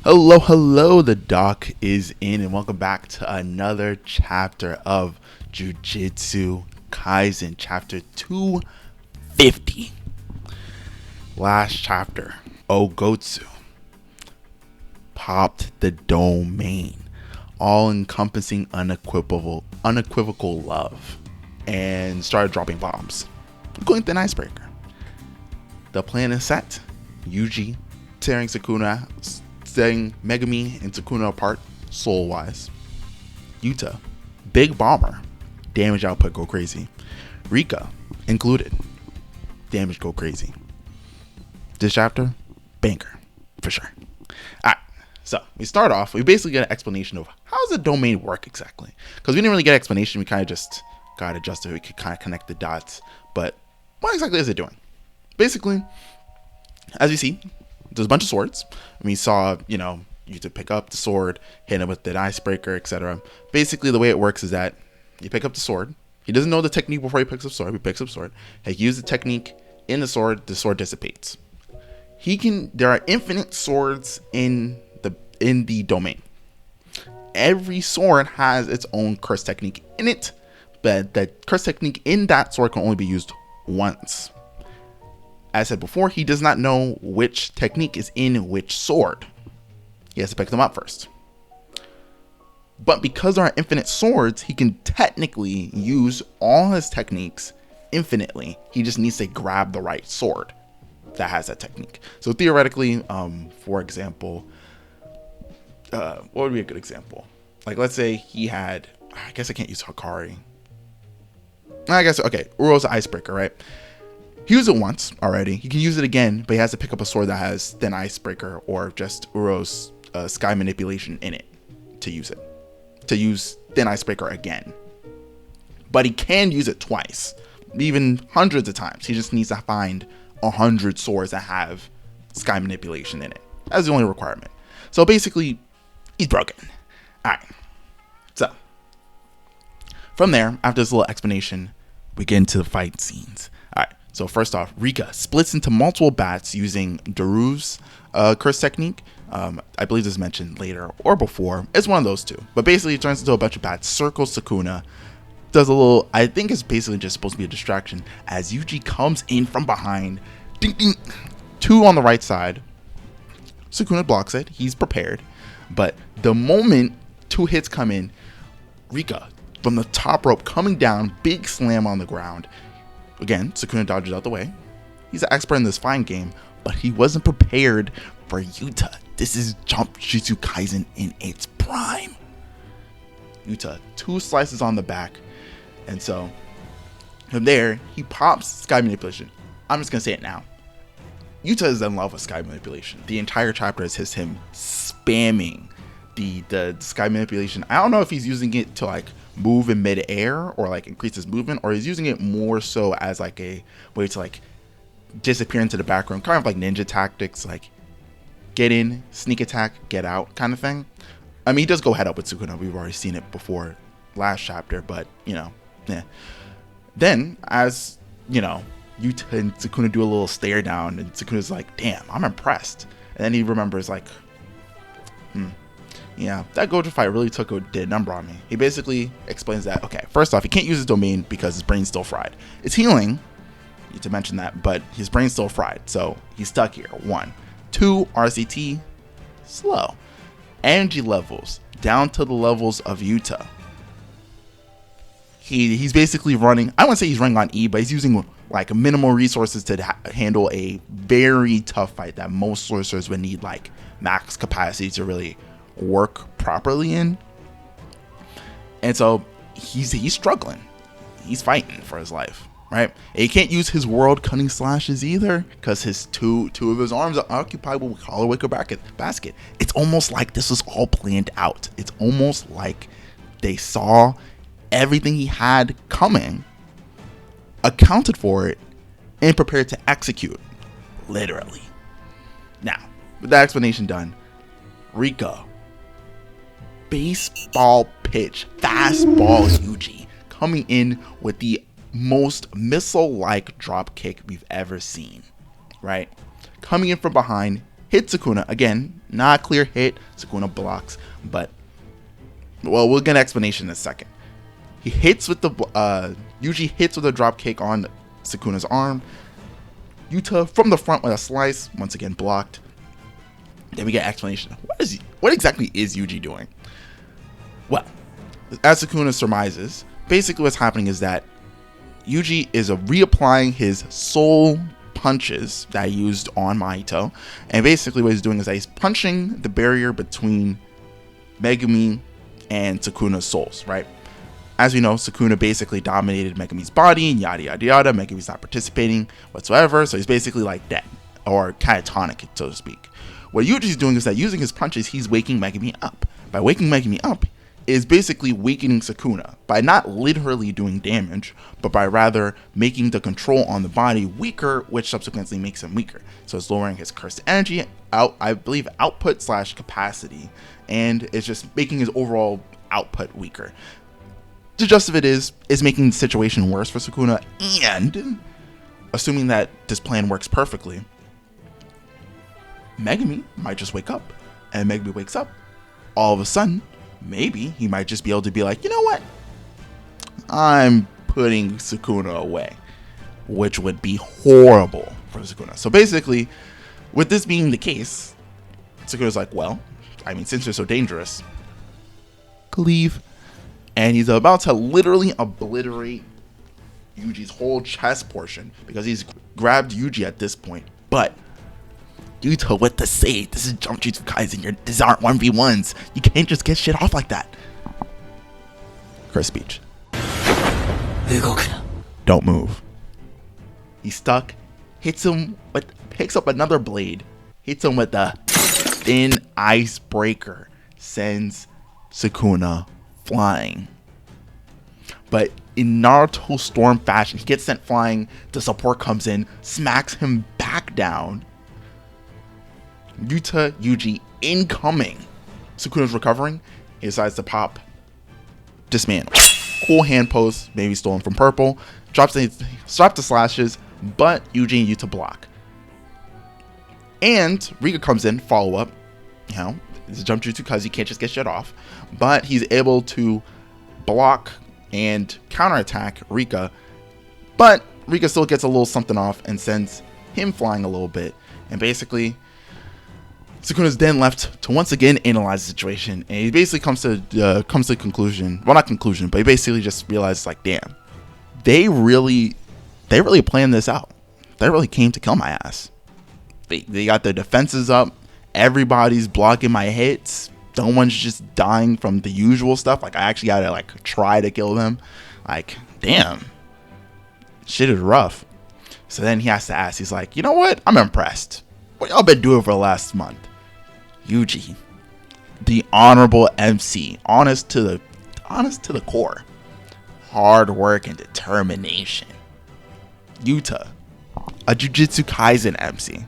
Hello, the doc is in, and welcome back to another chapter of Jujutsu Kaisen, chapter 250. Last chapter, Ogotsu popped the domain, all-encompassing unequivocal love, and started dropping bombs, including the icebreaker. The plan is set. Yuji tearing Sukuna, setting Megumi and Sukuna apart soul-wise. Yuta, big bomber, damage output go crazy. Rika, included, damage go crazy. This chapter, banker, for sure. Alright, so we start off, we basically get an explanation of how does the domain work exactly. Because we didn't really get an explanation, we kind of just got adjusted, we could kind of connect the dots. But what exactly is it doing? Basically, as you see, there's a bunch of swords. We saw, you to pick up the sword, hit him with the icebreaker, etc. Basically, the way it works is that you pick up the sword. He doesn't know the technique before he picks up sword. He picks up sword. He uses the technique in the sword dissipates. There are infinite swords in the domain. Every sword has its own curse technique in it, but the curse technique in that sword can only be used once. As I said before, he does not know which technique is in which sword. He has to pick them up first. But because there are infinite swords, he can technically use all his techniques infinitely. He just needs to grab the right sword that has that technique. So theoretically, for example, what would be a good example? Like, let's say he had, I guess I can't use Hakari. Uro's icebreaker, right? He used it once already. He can use it again, but he has to pick up a sword that has thin icebreaker or just Uro's sky manipulation in it to use it. To use thin icebreaker again. But he can use it twice, even hundreds of times. He just needs to find 100 swords that have sky manipulation in it. That's the only requirement. So basically, he's broken. Alright. So, from there, after this little explanation, we get into the fight scenes. Alright. So first off, Rika splits into multiple bats using Daru's curse technique. I believe this is mentioned later or before. It's one of those two. But basically, it turns into a bunch of bats, circles Sukuna, does a little, I think it's basically just supposed to be a distraction, as Yuji comes in from behind, ding ding, 2 on the right side. Sukuna blocks it, he's prepared. But the moment 2 hits come in, Rika, from the top rope, coming down, big slam on the ground. Again, Sukuna dodges out the way. He's an expert in this fine game, but he wasn't prepared for Yuta. This is Jumpjutsu Kaisen in its prime. Yuta, 2 slices on the back. And so, from there, he pops sky manipulation. I'm just going to say it now. Yuta is in love with sky manipulation. The entire chapter is him spamming the sky manipulation. I don't know if he's using it to move in mid-air or increase his movement, or he's using it more so as a way to disappear into the background, kind of like ninja tactics, get in, sneak attack, get out kind of thing. I mean, he does go head up with Sukuna. We've already seen it before last chapter, but yeah. Then as Yuta and Sukuna do a little stare down, and Sukuna's like, damn, I'm impressed. And then he remembers yeah, that Gojo fight really did a number on me. He basically explains that, okay, first off, he can't use his domain because his brain's still fried. It's healing, need to mention that, but his brain's still fried, so he's stuck here. 1. 2, RCT, slow. Energy levels, down to the levels of Yuta. He's basically running, I wouldn't say he's running on E, but he's using minimal resources to handle a very tough fight that most sorcerers would need max capacity to really work properly in. And so he's struggling. He's fighting for his life, right? And he can't use his world cutting slashes either because his two of his arms are occupied with Hollow Wicker basket. It's almost like this was all planned out. It's almost like they saw everything he had coming, accounted for it, and prepared to execute, literally. Now, with that explanation done, Rika, baseball pitch, fastball Yuji, coming in with the most missile-like drop kick we've ever seen, right? Coming in from behind, hits Sukuna. Again, not a clear hit. Sukuna blocks, but, well, we'll get an explanation in a second. He hits with the, Yuji hits with a drop kick on Sukuna's arm. Yuta from the front with a slice, once again blocked. Then we get an explanation. What exactly is Yuji doing? Well, as Sukuna surmises, basically what's happening is that Yuji is reapplying his soul punches that he used on Mahito, and basically what he's doing is that he's punching the barrier between Megumi and Sukuna's souls, right? As we know, Sukuna basically dominated Megumi's body and yada yada yada. Megumi's not participating whatsoever, so he's basically like dead, or catatonic, so to speak. What Yuji's doing is that using his punches, he's waking Megumi up. By waking Megumi up, is basically weakening Sukuna by not literally doing damage, but by rather making the control on the body weaker, which subsequently makes him weaker. So it's lowering his cursed energy I believe output / capacity, and it's just making his overall output weaker. The gist of it is making the situation worse for Sukuna, and assuming that this plan works perfectly, Megumi might just wake up, and Megumi wakes up. All of a sudden, maybe he might just be able to be like, you know what? I'm putting Sukuna away, which would be horrible for Sukuna. So basically, with this being the case, Sukuna's like, well, I mean, since you're so dangerous, leave. And he's about to literally obliterate Yuji's whole chest portion because he's grabbed Yuji at this point. But Yuta, what to say? This is Jumpjutsu Kaisen. These aren't 1v1s. You can't just get shit off like that. Curse speech. Don't move. He's stuck. Hits him with, picks up another blade. Hits him with a thin icebreaker. Sends Sukuna flying. But in Naruto Storm fashion, he gets sent flying. The support comes in, smacks him back down. Yuji incoming. Sukuna's recovering. He decides to pop Dismantle. Cool hand pose, maybe stolen from Purple. Drops the slashes, but Yuji and Yuta block. And Rika comes in, follow up. You know, it's a Jumpjutsu because he can't just get shit off. But he's able to block and counterattack Rika. But Rika still gets a little something off and sends him flying a little bit. And basically, Sukuna's then left to once again analyze the situation, and he basically comes to the conclusion. Well, not conclusion, but he basically just realizes, like, damn, they really planned this out. They really came to kill my ass. They got their defenses up. Everybody's blocking my hits. No one's just dying from the usual stuff. Like, I actually gotta like try to kill them. Like, damn, shit is rough. So then he has to ask. He's like, you know what? I'm impressed. What y'all been doing for the last month? Yuji, the honorable MC, honest to the core, hard work and determination. Yuta, a Jujutsu Kaisen MC.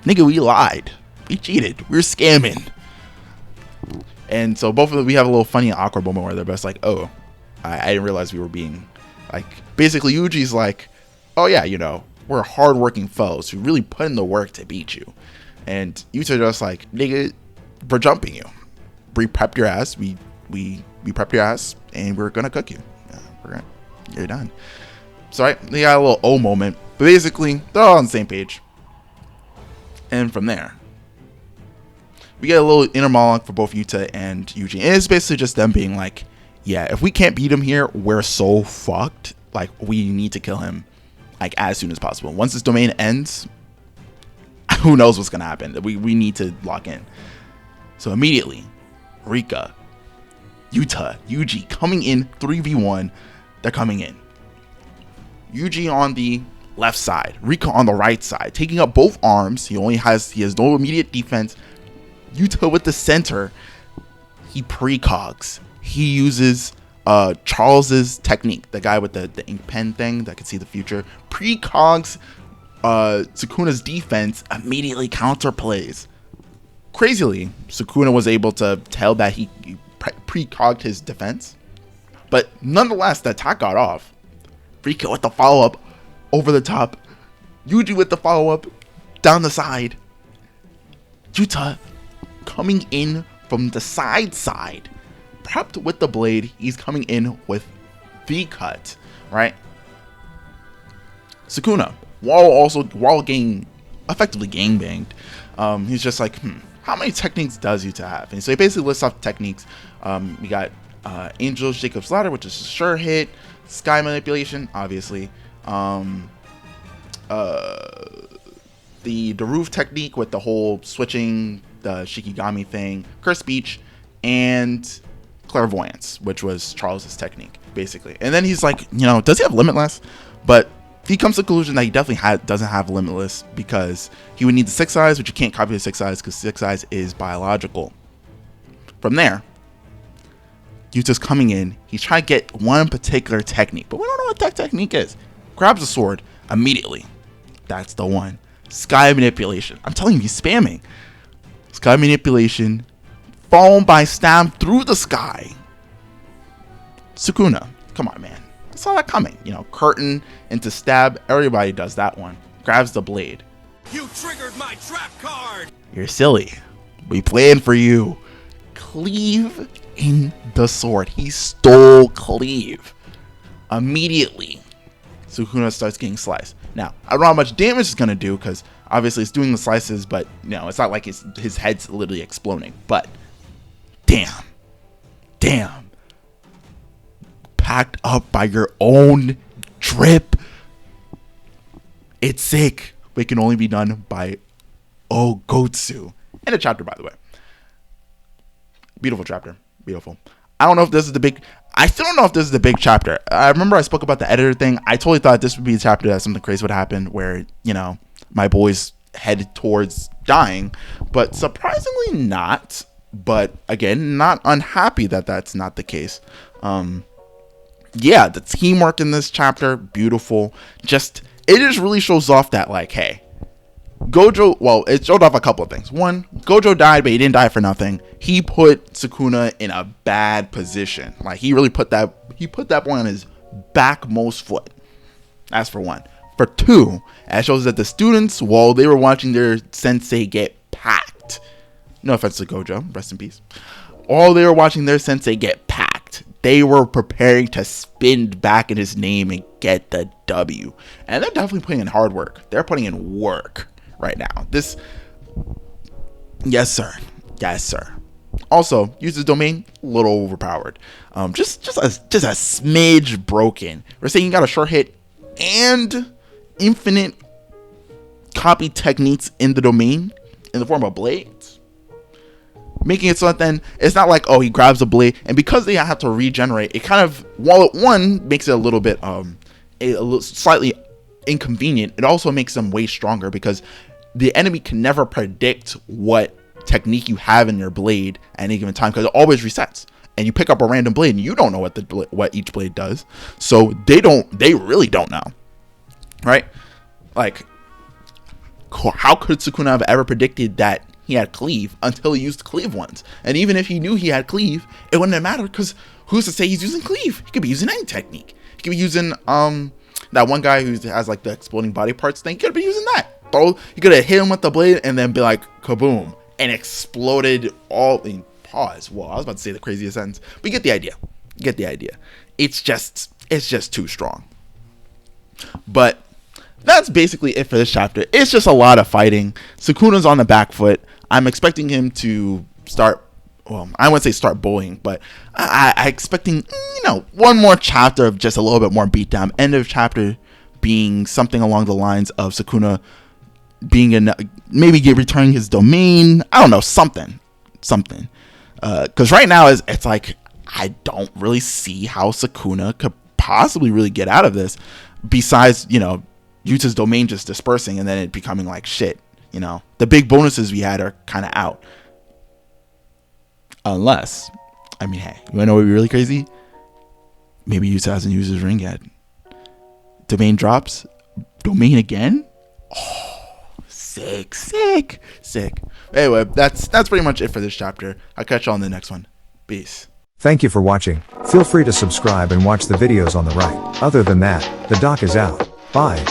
Nigga, we lied, we cheated, we were scamming. And so both of them, we have a little funny awkward moment where they're both like, oh, I didn't realize we were being like, basically Yuji's like, oh yeah, you know, we're hardworking foes who really put in the work to beat you. And Yuta just like, nigga, we're jumping you. We prepped your ass. We prepped your ass, and we're gonna cook you. You're done. So they got a little O moment, but basically they're all on the same page. And from there, we get a little inner monologue for both Yuta and Yuji. And it's basically just them being like, yeah, if we can't beat him here, we're so fucked. Like, we need to kill him like as soon as possible. Once this domain ends, who knows what's gonna happen. We need to lock in. So immediately, Rika, Yuta, Yuji coming in 3v1. They're coming in. Yuji on the left side, Rika on the right side, taking up both arms. He has no immediate defense. Yuta with the center. He precogs. He uses Charles's technique, the guy with the ink pen thing that can see the future. Precogs Sukuna's defense, immediately counterplays. Crazily, Sukuna was able to tell that he precogged his defense, but nonetheless, the attack got off. Rika with the follow-up over the top. Yuji with the follow-up down the side. Yuta coming in from the side, prepped with the blade. He's coming in with the cut, right? Sukuna, while getting effectively gangbanged, he's just like, how many techniques does Yuta have? And so he basically lists off techniques. We got Angel's Jacob's Ladder, which is a sure hit. Sky manipulation, obviously. The roof technique with the whole switching, the Shikigami thing, Curse Speech, and Clairvoyance, which was Charles's technique, basically. And then he's like, does he have Limitless? But he comes to the conclusion that he definitely doesn't have Limitless, because he would need the 6 eyes, which you can't copy the 6 eyes because 6 eyes is biological. From there, Yuta's coming in. He's trying to get one particular technique, but we don't know what that technique is. Grabs a sword immediately. That's the one. Sky manipulation. I'm telling you, he's spamming. Sky manipulation, followed by stab through the sky. Sukuna, come on, man. I saw that coming. Curtain into stab. Everybody does that one. Grabs the blade. You triggered my trap card. You're silly. We planned for you. Cleave in the sword. He stole cleave. Immediately, Sukuna starts getting sliced. Now, I don't know how much damage it's going to do, because obviously it's doing the slices, but it's not like his head's literally exploding. But damn. Packed up by your own drip. It's sick, but it can only be done by Ogotsu. In a chapter, by the way. Beautiful chapter. Beautiful. I don't know if this is the big... I still don't know if this is the big chapter. I remember I spoke about the editor thing. I totally thought this would be a chapter that something crazy would happen, where, my boys head towards dying. But surprisingly not. But again, not unhappy that that's not the case. Yeah, the teamwork in this chapter, beautiful. It just really shows off that, like, hey, Gojo, well, it showed off a couple of things. One, Gojo died, but he didn't die for nothing. He put Sukuna in a bad position. Like, he really put that boy on his backmost foot. That's for one. For two, it shows that the students, while they were watching their sensei get packed, no offense to Gojo, rest in peace, while they were watching their sensei get packed, they were preparing to spin back in his name and get the W. And they're definitely putting in hard work. They're putting in work right now. This, yes sir. Also, YUTA'S domain, a little overpowered. Just a smidge broken. We're saying you got a short hit and infinite copy techniques in the domain in the form of blades, making it so that then it's not like, oh, he grabs a blade, and because they have to regenerate, it kind of, while it one makes it a little bit slightly inconvenient, it also makes them way stronger, because the enemy can never predict what technique you have in your blade at any given time, because it always resets, and you pick up a random blade and you don't know what each blade does. So they really don't know, right? Like, how could Sukuna have ever predicted that he had cleave until he used cleave once? And even if he knew he had cleave, it wouldn't have mattered, because who's to say he's using cleave? He could be using any technique. He could be using that one guy who has like the exploding body parts thing. He could be using that. He could have hit him with the blade and then be like kaboom and exploded all in pause. Well, I was about to say the craziest sentence, but you get the idea. It's just too strong. But that's basically it for this chapter. It's just a lot of fighting. Sukuna's on the back foot. I'm expecting him to start, well, I wouldn't say start bullying, but I expecting, one more chapter of just a little bit more beatdown. End of chapter being something along the lines of Sukuna being returning his domain. I don't know, something. Because right now it's like, I don't really see how Sukuna could possibly really get out of this, besides, YUTA'S domain just dispersing and then it becoming like shit. The big bonuses we had are kind of out. Unless, hey, you wanna know what would be really crazy? Maybe Yuta hasn't used his ring yet. Domain drops. Domain again? Oh, sick. Anyway, that's pretty much it for this chapter. I'll catch you on the next one. Peace. Thank you for watching. Feel free to subscribe and watch the videos on the right. Other than that, the doc is out. Bye.